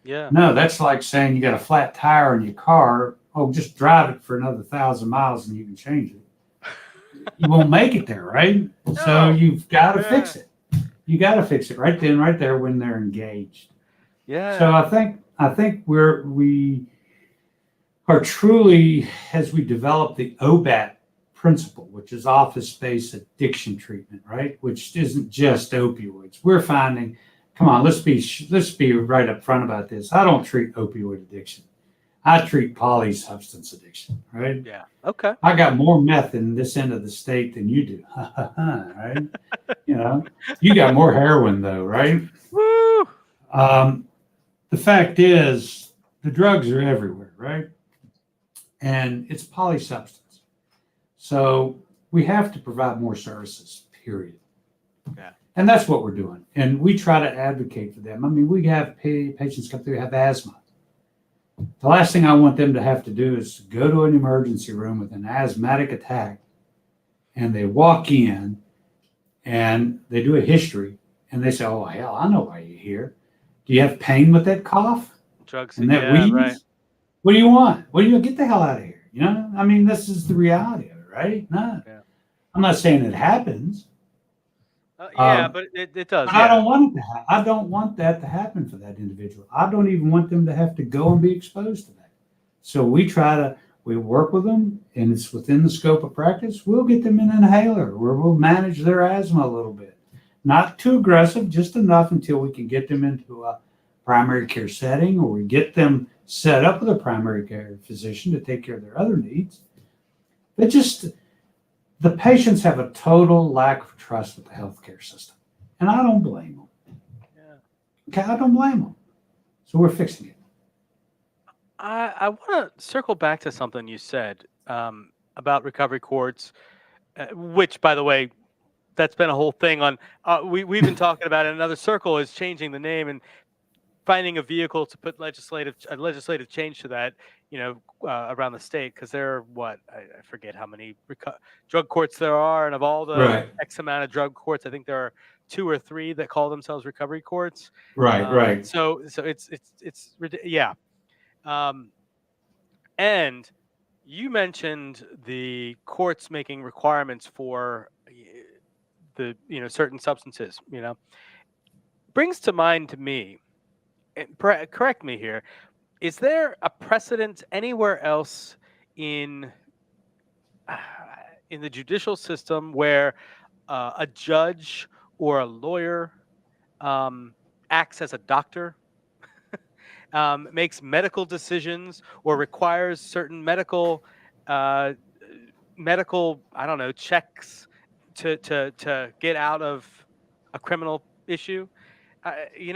Yeah. No, that's like saying you got a flat tire in your car. Oh, just drive it for another 1,000 miles and you can change it. You won't make it there, right? No. So you've got to fix it. You got to fix it right then, right there when they're engaged. Yeah. So I think we are truly, as we develop the OBAT principle, which is office-based addiction treatment, right? Which isn't just opioids. We're finding, come on, let's be right up front about this. I don't treat opioid addiction. I treat polysubstance addiction, right? Yeah. Okay. I got more meth in this end of the state than you do, right? You got more heroin though, right? Woo! The fact is, the drugs are everywhere, right? And it's polysubstance. So we have to provide more services, period. Yeah. And that's what we're doing. And we try to advocate for them. I mean, we have patients come through who have asthma. The last thing I want them to have to do is go to an emergency room with an asthmatic attack, and they walk in and they do a history and they say, oh, hell, I know why you're here. Do you have pain with that cough? Drugs and that wheeze? Right. What do you want? What do you get the hell out of here? I mean, this is the reality of it, right? No, yeah. I'm not saying it happens. But it does. Yeah. I don't want it to I don't want that to happen for that individual. I don't even want them to have to go and be exposed to that. So we work with them, and it's within the scope of practice. We'll get them an inhaler where we'll manage their asthma a little bit. Not too aggressive, just enough until we can get them into a primary care setting, or we get them set up with a primary care physician to take care of their other needs. The patients have a total lack of trust with the healthcare system. And I don't blame them. Yeah. Okay, I don't blame them. So we're fixing it. I want to circle back to something you said about recovery courts, which, by the way, that's been a whole thing on. We've been talking about it. Another circle is changing the name and finding a vehicle to put legislative change to that, around the state, because there are I forget how many drug courts there are, and of all the X amount of drug courts, I think there are 2 or 3 that call themselves recovery courts. Right. So it's yeah. And you mentioned the courts making requirements for the certain substances. Brings to mind to me. Correct me here. Is there a precedent anywhere else in the judicial system where a judge or a lawyer acts as a doctor, makes medical decisions, or requires certain medical checks to get out of a criminal issue? You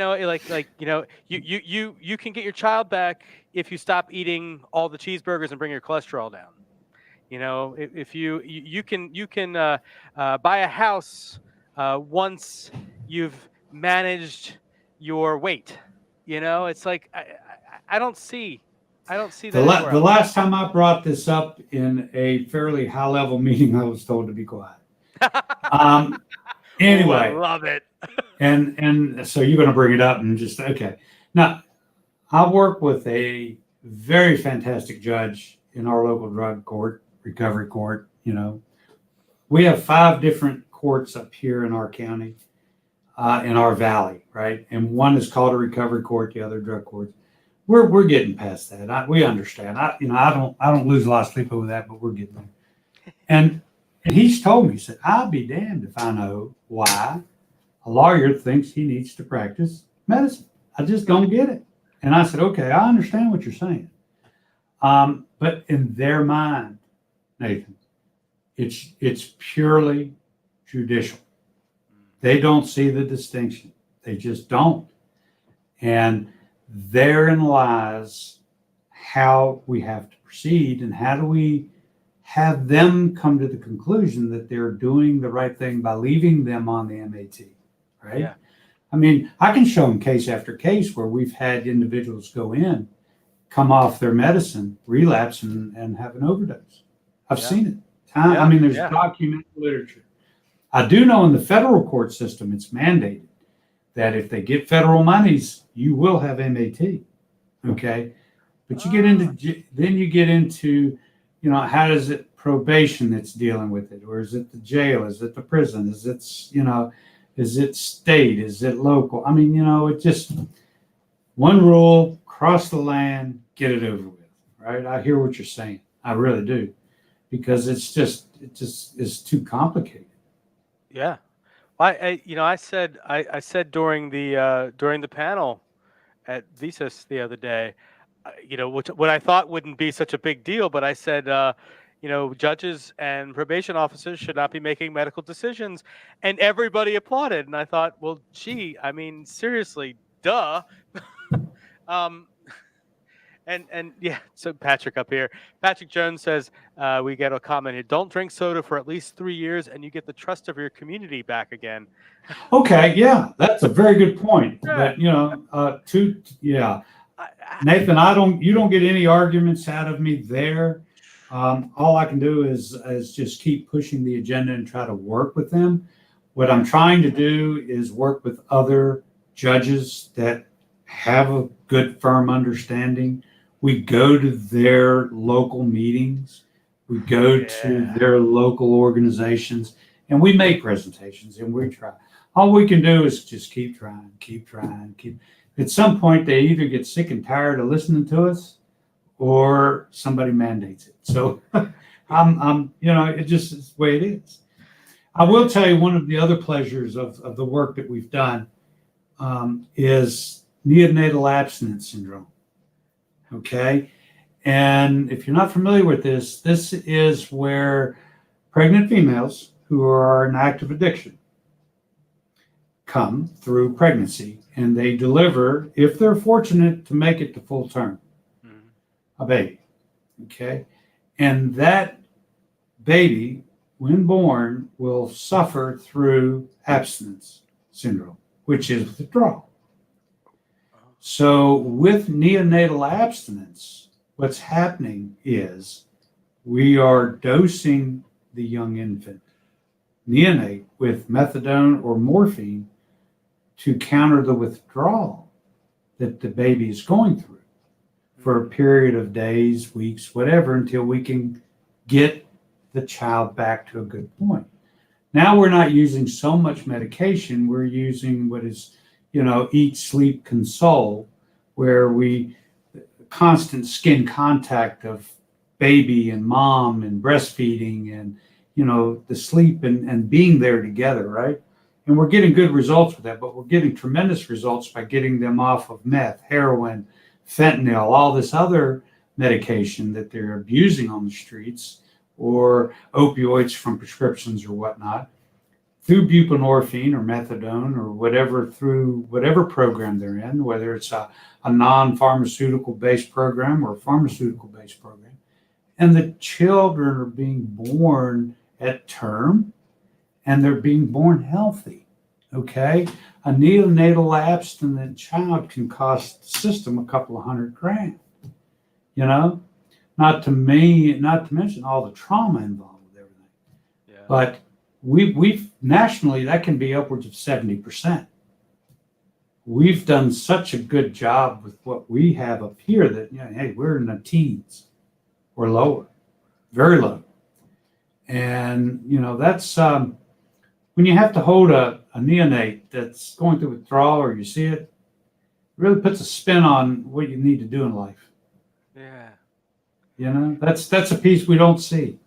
can get your child back if you stop eating all the cheeseburgers and bring your cholesterol down. If you can buy a house once you've managed your weight. It's like I don't see that anywhere The else. last time I brought this up in a fairly high level meeting, I was told to be quiet. Anyway, Ooh, I love it. and so you're going to bring it up and just okay. Now, I work with a very fantastic judge in our local drug court, recovery court. We have 5 different courts up here in our county, in our valley, right? And one is called a recovery court, the other drug courts. We're getting past that. We understand. I don't lose a lot of sleep over that, but we're getting there. And he's told me, he said, I'll be damned if I know why a lawyer thinks he needs to practice medicine. I just don't get it. And I said, okay, I understand what you're saying. But in their mind, Nathan, it's purely judicial. They don't see the distinction. They just don't. And therein lies how we have to proceed, and how do we have them come to the conclusion that they're doing the right thing by leaving them on the MAT, right? Yeah. I mean, I can show them case after case where we've had individuals go in, come off their medicine, relapse, and have an overdose. I've seen it. I mean, there's documented literature. I do know in the federal court system, it's mandated that if they get federal monies, you will have MAT. Okay. But you get into, how does it probation that's dealing with it? Or is it the jail? Is it the prison? Is it state? Is it local? I mean, it just one rule, cross the land, get it over with, right? I hear what you're saying. I really do, because it just is too complicated. Yeah. I said during the panel at Thesis the other day, what I thought wouldn't be such a big deal, but I said, judges and probation officers should not be making medical decisions, and everybody applauded. And I thought, well, gee, I mean, seriously, duh. And yeah, so Patrick up here. Patrick Jones says, we get a comment here. Don't drink soda for at least 3 years and you get the trust of your community back again. Okay, yeah, that's a very good point. But Nathan, you don't get any arguments out of me there. All I can do is just keep pushing the agenda and try to work with them. What I'm trying to do is work with other judges that have a good, firm understanding. We go to their local meetings. We go to their local organizations, and we make presentations, and we try. All we can do is just keep trying. At some point, they either get sick and tired of listening to us, or somebody mandates it. So it just is the way it is. I will tell you, one of the other pleasures of the work that we've done is neonatal abstinence syndrome. Okay. And if you're not familiar with this is where pregnant females who are in active addiction come through pregnancy, and they deliver, if they're fortunate to make it to full term, a baby. Okay. And that baby, when born, will suffer through abstinence syndrome, which is withdrawal. So with neonatal abstinence, what's happening is we are dosing the young infant, neonate, with methadone or morphine to counter the withdrawal that the baby is going through for a period of days, weeks, whatever, until we can get the child back to a good point. Now we're not using so much medication. We're using what is, eat, sleep, console, where we constant skin contact of baby and mom and breastfeeding and, the sleep and being there together, right? And we're getting good results with that, but we're getting tremendous results by getting them off of meth, heroin, fentanyl, all this other medication that they're abusing on the streets, or opioids from prescriptions or whatnot. through buprenorphine or methadone or whatever, through whatever program they're in, whether it's a non-pharmaceutical based program or a pharmaceutical based program. And the children are being born at term and they're being born healthy. Okay. A neonatal abstinent child can cost the system a couple of $100,000, you know, not to mention all the trauma involved with everything. Yeah. But we've nationally, that can be upwards of 70%. We've done such a good job with what we have up here that, you know, hey, we're in the teens or lower, very low. And, you know, that's when you have to hold a neonate that's going through withdrawal or you see it, it really puts a spin on what you need to do in life. Yeah. You know, that's a piece we don't see.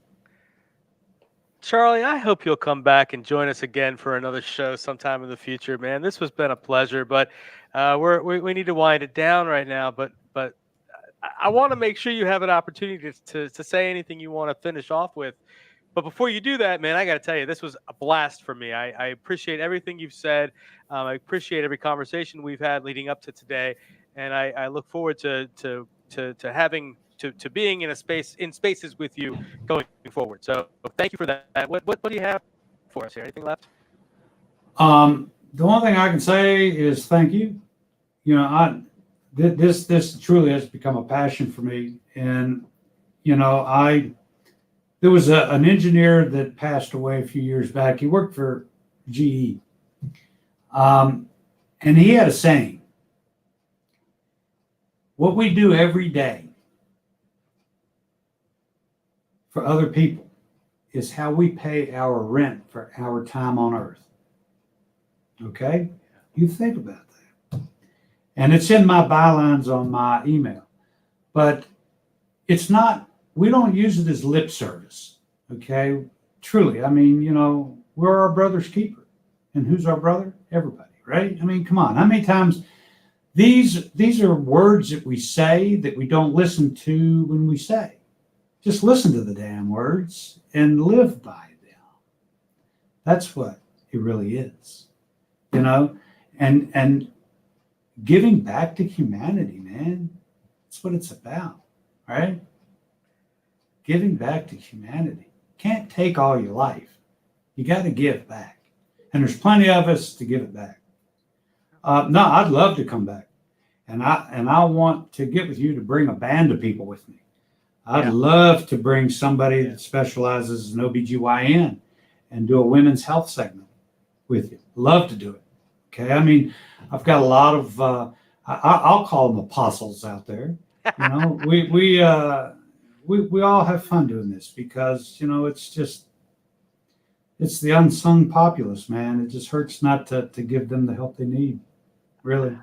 Charlie, I hope you'll come back and join us again for another show sometime in the future, man. This has been a pleasure, but we need to wind it down right now. But I want to make sure you have an opportunity to say anything you want to finish off with. But before you do that, man, I got to tell you, this was a blast for me. I appreciate everything you've said. I appreciate every conversation we've had leading up to today, and I look forward to having to being in spaces with you going forward. So thank you for that. What do you have for us here? Anything left? The one thing I can say is thank you. You know, this truly has become a passion for me, and you know, there was an engineer that passed away a few years back. He worked for GE, and he had a saying: "What we do every day for other people is how we pay our rent for our time on earth." Okay? You think about that. And it's in my bylines on my email. But it's not, we don't use it as lip service. Okay? Truly, I mean, you know, we're our brother's keeper. And who's our brother? Everybody, right? I mean, come on. How many times these are words that we say that we don't listen to when we say. Just listen to the damn words and live by them. That's what it really is, you know, and giving back to humanity, man. That's what it's about, right? Giving back to humanity. Can't take all your life. You got to give back, and there's plenty of us to give it back. No, I'd love to come back, and I want to get with you to bring a band of people with me. I'd love to bring somebody that specializes in OBGYN and do a women's health segment with you. Love to do it. Okay. I mean, I've got a lot of, I'll call them apostles out there. You know, we all have fun doing this because, you know, it's the unsung populace, man. It just hurts not to give them the help they need. Really.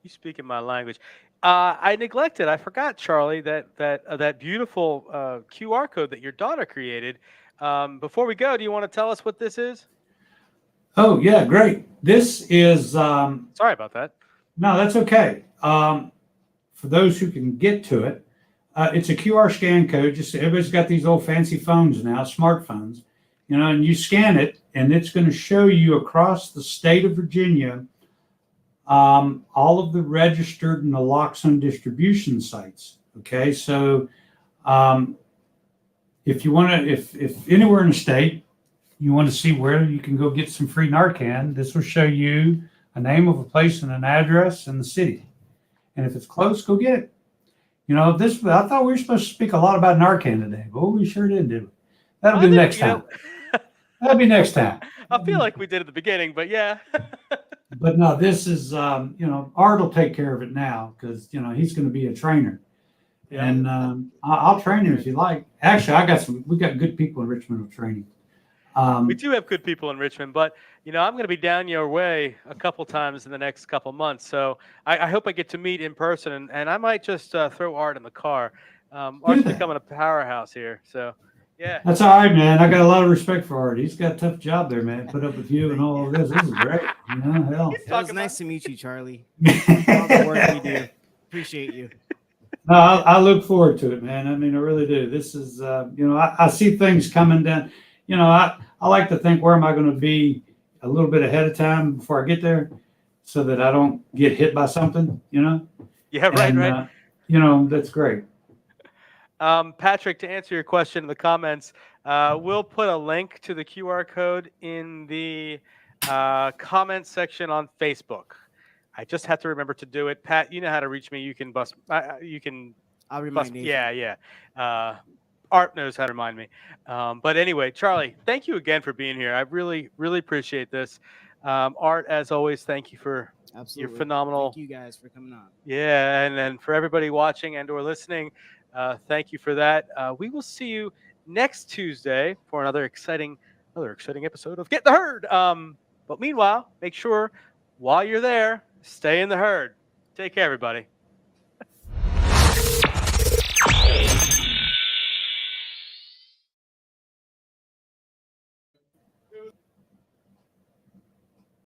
You speak in my language. I neglected. I forgot, Charlie, that beautiful QR code that your daughter created. Before we go, do you want to tell us what this is? Oh yeah, great. This is. Sorry about that. No, that's okay. For those who can get to it, it's a QR scan code. Just everybody's got these old fancy phones now, smartphones, you know, and you scan it, and it's going to show you across the state of Virginia. All of the registered naloxone distribution sites. Okay, so if you want to, if anywhere in the state you want to see where you can go get some free Narcan, this will show you a name of a place and an address in the city. And if it's close, go get it. You know, I thought we were supposed to speak a lot about Narcan today, but we sure did, didn't we? That'll be next time. That'll be next time. I feel like we did at the beginning, but yeah. But no, this is, you know, Art will take care of it now because, you know, he's going to be a trainer. Yeah. And I'll train him if you like. Actually, we got good people in Richmond who training. We do have good people in Richmond, but, you know, I'm going to be down your way a couple times in the next couple months. So I hope I get to meet in person, and I might just throw Art in the car. Art's becoming a powerhouse here. So, yeah. That's all right, man. I got a lot of respect for Art. He's got a tough job there, man. Put up with you and all of this. This is great. You know, hell. It was nice to meet you, Charlie. All the work you do. Appreciate you. No, I look forward to it, man. I mean, I really do. This is, you know, I see things coming down. You know, I like to think, where am I going to be a little bit ahead of time before I get there, so that I don't get hit by something. Yeah, right, and, right. That's great. Patrick, to answer your question in the comments, we'll put a link to the QR code in the comment section on Facebook. I just have to remember to do it. Pat, you know how to reach me. You can bust. You can. I'll remind you. Yeah. Art knows how to remind me. But anyway, Charlie, thank you again for being here. I really, really appreciate this. Art, as always, thank you for your phenomenal. Thank you guys for coming on. Yeah, and then for everybody watching and or listening, thank you for that. We will see you next Tuesday for another exciting episode of Get the Herd. But meanwhile, make sure while you're there, stay in the herd. Take care, everybody.